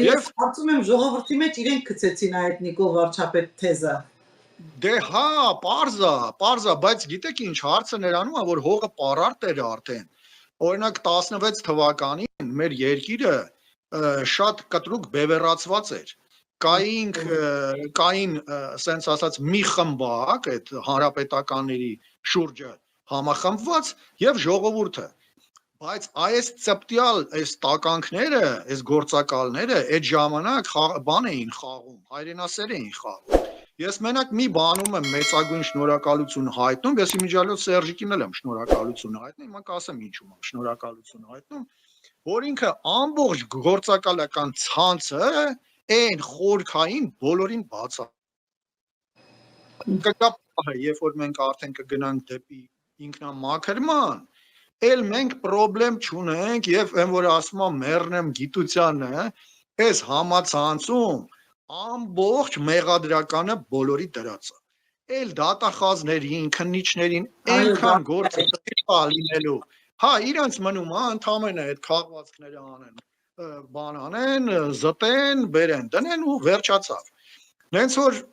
եւ ասում եմ ժողովրդի մեջ իրենք գցեցին այդ Նիկոլ վարչապետ թեզը դե հա պարզա բայց գիտեք ինչ հարցը նրանում է որ հողը պարարտ էր արդեն օրինակ 16 թվականին մեր երկիրը շատ կտրուկ բևեռացված էր կային սենց ասած մի խմբակ այդ հանրապետականների շուրջը համախմբված եւ ժողովուրդը Բայց այս ծպտյալ, այս տականքները, այս գործակալները այդ ժամանակ բան էին խաղում, հայրենասեր էին խաղում։ Ես մենակ մի բանում եմ մեծագույն շնորհակալություն հայտնում, ես իմիջիալով Սերժիկին էլ եմ շնորհակալություն հայտնում, հիմա կասեմ ինչու եմ շնորհակալություն հայտնում, որ ինքը ամբողջ գործակալական ցանցը այն խորքային բոլորին բացա։ Կգա երբ որ մենք արդեն կգնանք դեպի ինքնամաքրման Էլ մենք պրոբլեմ չունենք եւ այն որ ասում եմ մեռնեմ գիտությանը, այս համացանցում ամբողջ մեղադրականը բոլորի դրածա։ Էլ դատախազներին, քննիչներին այնքան գործ լինելու։ Հա, իրանց մնում է ընդամենը այդ քաղվածքները անեն, բան անեն, զտեն, բերեն, դնեն ու վերջացավ։ Նենց որ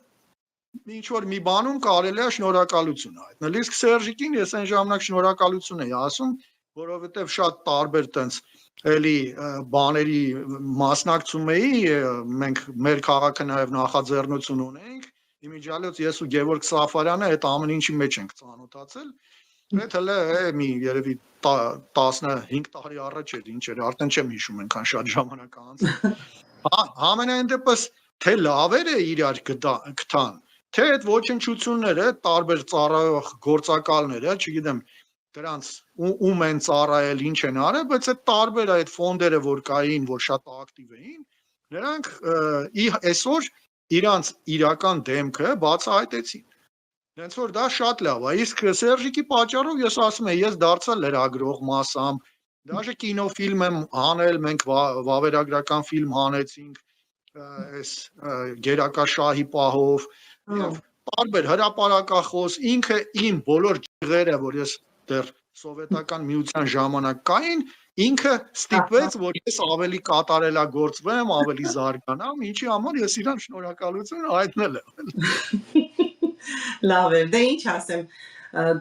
ինչ որ մի բանում կարելի է շնորհակալություն հայտնել։ Իսկ Սերժիկին ես այն ժամանակ շնորհակալություն եի ասում, որովհետև շատ տարբեր տենց էլի բաների մասնակցում էի, մենք մեր քաղաքը նաև նախաձեռնություն ունենք, իմիջիալից ես ու Գևորգ Սաֆարյանը այդ ամեն ինչի մեջ ենք ծանոթացել, Պետք է մի երևի 15 տարի առաջ էր ինչ էր, արդեն չեմ հիշում այնքան շատ ժամանակ անց։ Համենայն դեպս թե լավեր է իրար գտան, թե այդ ոչնչությունները, տարբեր ծառայող գործակալները, չգիտեմ, դրանց ում են ծառայել, ինչ են արել, բայց այդ տարբեր այդ ֆոնդերը, որ կային, որ շատ ակտիվ էին, նրանք այսօր իրանց իրական դեմքը բացահայտեցին։ Հենց որ դա շատ լավ է, իսկ Սերժիկի պատճառով ես ասում եմ, ես դարձա լրագրող մասամբ, դաժե կինոֆիլմ եմ հանել, մենք վավերագրական ֆիլմ հանեցինք, այս գերակաշահի պահով, եւ տարբեր հրապարակախոս, ինքը իմ բոլոր ջղերը, որ ես դեռ սովետական միության ժամանակ կային, ինքը ստիպվեց, որ ես ավելի կատարելագործվեմ, ավելի զարգանամ, ինչի համար ես իրան շնորհակալություն հայտնել եմ։ Լավ է, դե ինչ ասեմ,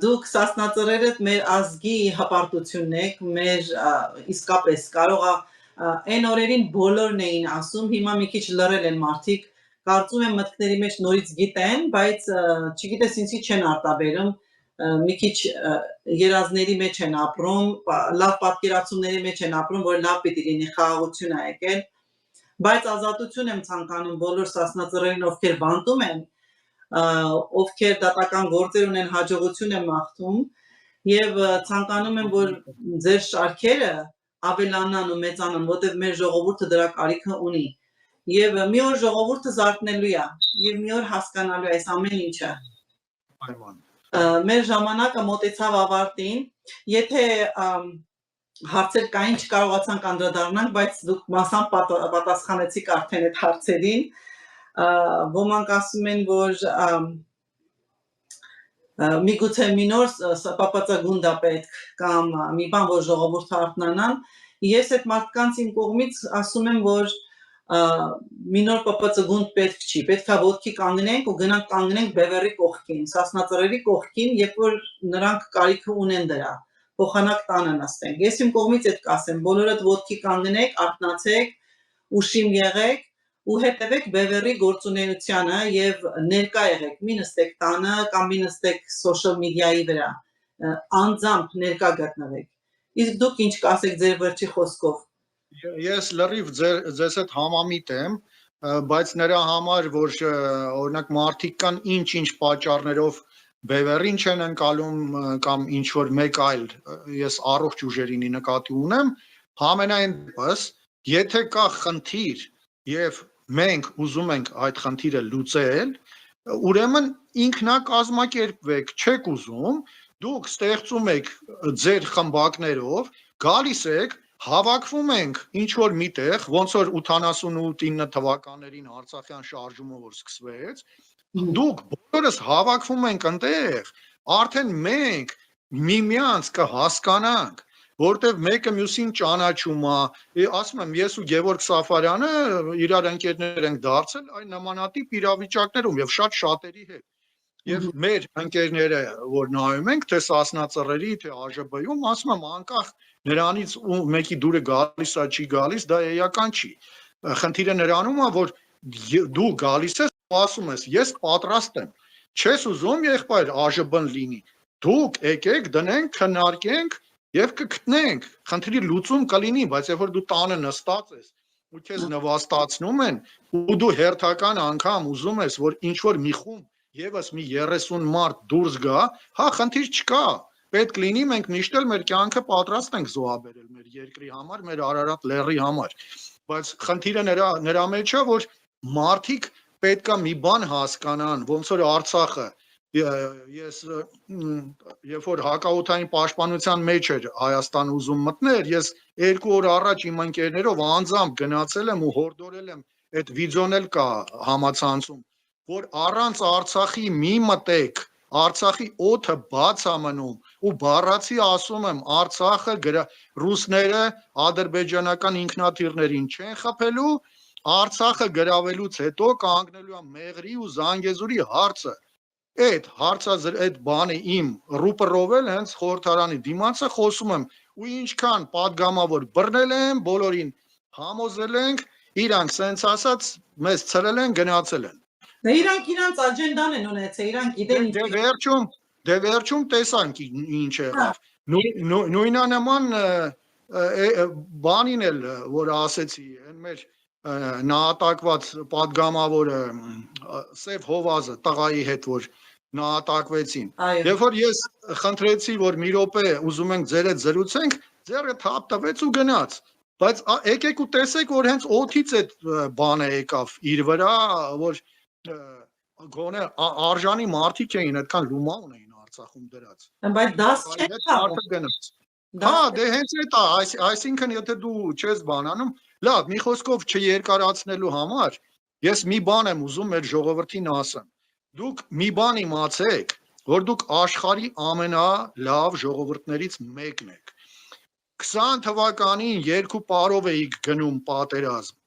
դուք Սասնածռերդ մեր ազգի հպարտությունն եք, մեր իսկապես կարող է այն օրերին բոլորն էին ասում, հիմա մի քիչ լռել են մարդիկ, կարծում եմ մտքների մեջ նորից գիտեն, բայց չգիտես ինչի չեն արտաբերում, մի քիչ երազների մեջ են ապրում, լավ պատկերացումների մեջ են ապրում, որ լավ պիտի լինի, խաղաղություն է եկել, բայց ազատություն եմ ցանկանում բոլոր Սասնածռերին, ովքեր բանտում են, ովքեր դատական գործեր ունեն, հաջողություն եմ մաղթում եւ ցանկանում եմ, որ ձեր շարքերը ավելանան ու մեծանան, որտեղ մեր ժողովուրդը դրա կարիքը ունի եւ մի օր ժողովուրդը զարթնելու է եւ մի օր հասկանալու է այս ամեն ինչը։ Մեր ժամանակը մոտեցավ ավարտին, եթե հարցեր կային չկարողացանք անդրադառնանք, բայց դուք մասամբ պատասխանեցիք արդեն այդ հարցերին։ Ոմանք ասում են, որ միգուցե մի նոր պապածագունդ է պետք կամ մի բան, որ ժողովուրդը արթնանան, ես այդ մարդկանց իմ կողմից ասում եմ, որ մի նոր պապածագունդ պետք չի, պետք է ոտքի կանգնենք ու գնանք կանգնենք Բևեռի կողքին, Սասնածռերի կողքին, երբ որ նրանք կարիքը ունեն դրա, փոխանակ տանը նստենք։ Ես իմ կողմից այդ կասեմ, բոլորդ ոտքի կանգնեք, արթնացեք, ուշիմ եղեք ու հետևեք Բևեռի գործունեությանը եւ ներկա եղեք, մի նստեք տանը կամ մի նստեք սոցիալ մեդիայի վրա, անձամբ ներկա գտնվեք։ Իսկ դուք ինչ կասեք ձեր վերջի խոսքով։ Ես լրիվ ձեզ հետ համամիտ եմ, բայց նրա համար, որ օրինակ մարդիկ կան ինչ-ինչ պատճառներով Բևեռին չեն ընկալում կամ ինչ որ մեկ այլ, ես առողջ ուժերինի նկատի ունեմ, համենայն դեպս, եթե կա խնդիր եւ մենք ուզում ենք այդ խնդիրը լուծել, ուրեմն ինքնակազմակերպվեք, չեք ուզում, դուք ստեղծում եք ձեր խմբակներով, գալիս եք, հավաքվում ենք ինչ որ միտեղ, ոնց որ 88-9 թվականներին Արցախյան շարժումը որ սկսվեց, դուք բոլորս հավաքվում ենք այնտեղ, արդեն մենք միմյանց կհասկանանք, որտեվ մեկը մյուսին ճանաչում է, ասում եմ, ես ու Գևորգ Սաֆարյանը իրար ընկերներ ենք դարձել այն նմանատիպ իրավիճակներում եւ շատ շատերի հետ։ Եվ մեր ընկերները, որ նայում ենք, թե Սասնածռերի, թե ԱԺԲ-ում, ասում եմ, անկախ նրանից ու մեկի դուրը գալիս է, չի գալիս, դա էական չի։ Խնդիրը նրանում է, որ դու գալիս ես ու ասում ես, ես պատրաստ եմ։ Չես ուզում եղբայր ԱԺԲ-ն լինի։ Դուք եկեք, դնենք, քննարկենք եւ կգտնենք։ Խնդրի լուծում կլինի, բայց երբ որ դու տանը նստած ես ու քեզ նվաստացնում են, ու դու հերթական անգամ ուզում ես, որ ինչ որ մի խումբ եւս մի 30 մարդ դուրս գա, հա, խնդիր չկա։ Պետք լինի մենք միշտ էլ մեր կյանքը պատրաստ ենք զոհաբերել մեր երկրի համար, մեր Արարատ լեռի համար։ Բայց խնդիրը նրա մեջ է, որ մարդիկ պետքա մի բան հասկանան, ոնց որ Արցախը ես երբ որ հակաօդային պաշտպանության մեջ էր Հայաստան ուզում մտներ, ես 2 օր առաջ իմ ընկերներով անձամբ գնացել եմ ու հորդորել եմ, այդ վիդեոն էլ կա համացանցում, որ առանց Արցախի մի մտեք, Արցախի օդը բաց է մնում ու բառացի ասում եմ, Արցախը ռուսները ադրբեջանական ինքնաթիռներին չեն խփելու, Արցախը գրավելուց հետո կանգնելու է Մեղրի ու Զանգեզուրի հարցը։ Այդ այդ բանը իմ ռուպերով էլ հենց խորհրդարանի դիմացը խոսում եմ ու ինչքան падգամավոր բռնել են, բոլորին համոզել ենք, իրանք սենց ասած մեզ ցրել են, գնացել են։ Դե իրանք իրանց աջենդան են ունեցել, իրանք գիտեն ինչ։ Վերջում դե վերջում տեսանք ինչ եղավ։ Նույնանման բանին էլ որ ասեցի, այն մեր նահատակված падգամավորը Սև Հովազը տղայի հետ որ նահատակվեցին։ Երբ որ ես խնդրեցի որ մի րոպե ուզում ենք ձեր հետ զրուցենք, ձեռը թափ տվեց ու գնաց։ Բայց եկեք ու տեսեք որ հենց օթից այդ բանը եկավ իր վրա, որ գոնե արժանի մարդիկ էին, այդքան լումա ունեին Արցախում դրած։ Բայց դաս չէ։ Հա, դե հենց այդ է, այսինքն եթե դու չես բանանում, լավ, մի խոսքով չերկարացնելու համար, ես մի բան եմ ուզում մեր ժողովրդին ասեմ։ Դուք մի բան իմացեք, որ դուք աշխարհի ամենալավ ժողովուրդներից մեկն եք։ 20 թվականին 2 պարով էիք գնում պատերազմ։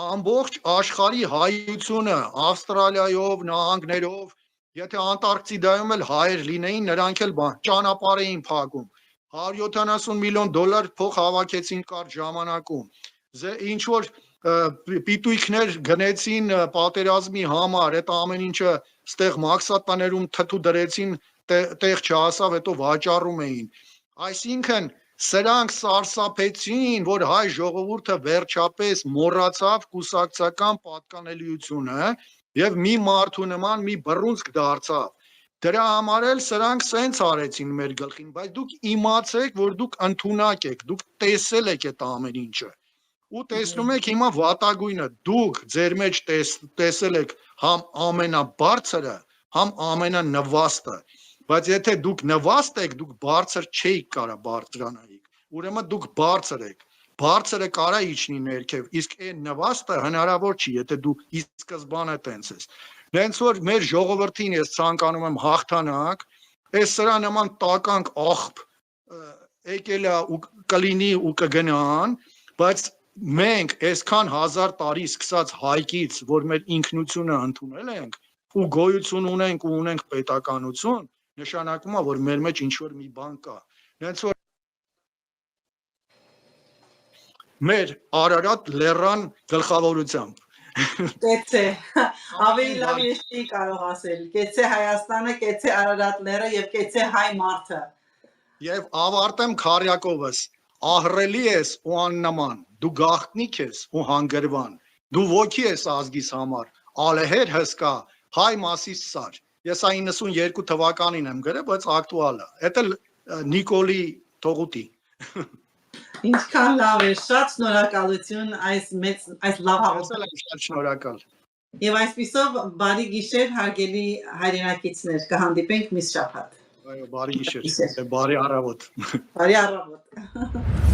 Ամբողջ աշխարհի հայությունը Ավստրալիայով, նահանգներով, եթե Անտարկտիդայում էլ հայեր լինեին, նրանք էլ ճանապարհ էին փակում։ 170 միլիոն դոլար փող հավաքեցին կարճ ժամանակում։ Ինչ որ պիտույքներ գնեցին պատերազմի համար, այդ ամեն ինչը ստեղ մաքսատաներում թթու դրեցին, տեղ չհասավ, հետո վաճառում էին։ Այսինքն սրանք սարսափեցին, որ հայ ժողովուրդը վերջապես մոռացավ կուսակցական պատկանելիությունը եւ մի մարդու նման մի բռունցք դարձավ։ Դրա համար էլ սրանք սենց արեցին մեր գլխին, բայց դուք իմացեք, որ դուք ընդունակ եք, դուք տեսել եք այդ ամեն ինչը։ Ու տեսնում եք հիմա վատագույնը, դուք ձեր մեջ տեսել եք համ ամենաբարձրը, համ ամենանվաստը, բայց եթե դուք նվաստ եք, դուք բարձր չէիք կարա բարձրանալիք, ուրեմն դուք բարձր եք, բարձրը կարա իջնի ներքև, իսկ այն նվաստը հնարավոր չի, եթե դու ի սկզբանե տենց ես։ Նենց որ մեր ժողովրդին ես ցանկանում եմ հաղթանակ, այս սրա նման տականք աղբ եկել է ու կլինի ու կգնան, բայց մենք այսքան 1000 տարի սկսած հայկից, որ մեր ինքնությունը ընդունել ենք ու գոյություն ունենք ու ունենք պետականություն, նշանակում է, որ մեր մեջ ինչ-որ մի բան կա։ Նենց որ մեր Արարատ լեռան գլխավորությամբ Կեցե, ավելի լավ ես չի կարող ասել, կեցե Հայաստանը, կեցե Արարատ լեռը և կեցե հայ մարդը։ Եվ ավարտեմ քարյակովս, ահռելի ես ու աննման, դու գաղտնիք ես ու հանգրվան, դու ոգի ես ազգիս համար, ալեհեր հսկա, հայ մասիս սար։ Ես այն 92 թվականին եմ գրել, բայց ակտուալ է։ Էդ էլ Նիկոլի Թողուտի։ Ինչքան լավ է, շատ շնորհակալություն այս լավ հաղորդման։ Շատ շնորհակալ։ Եվ այսպիսով բարի գիշեր հարգելի հայրենակիցներ, կհանդիպենք մյուս շաբաթ։ Բարի գիշեր, բարի առավոտ։ Բարի առավոտ։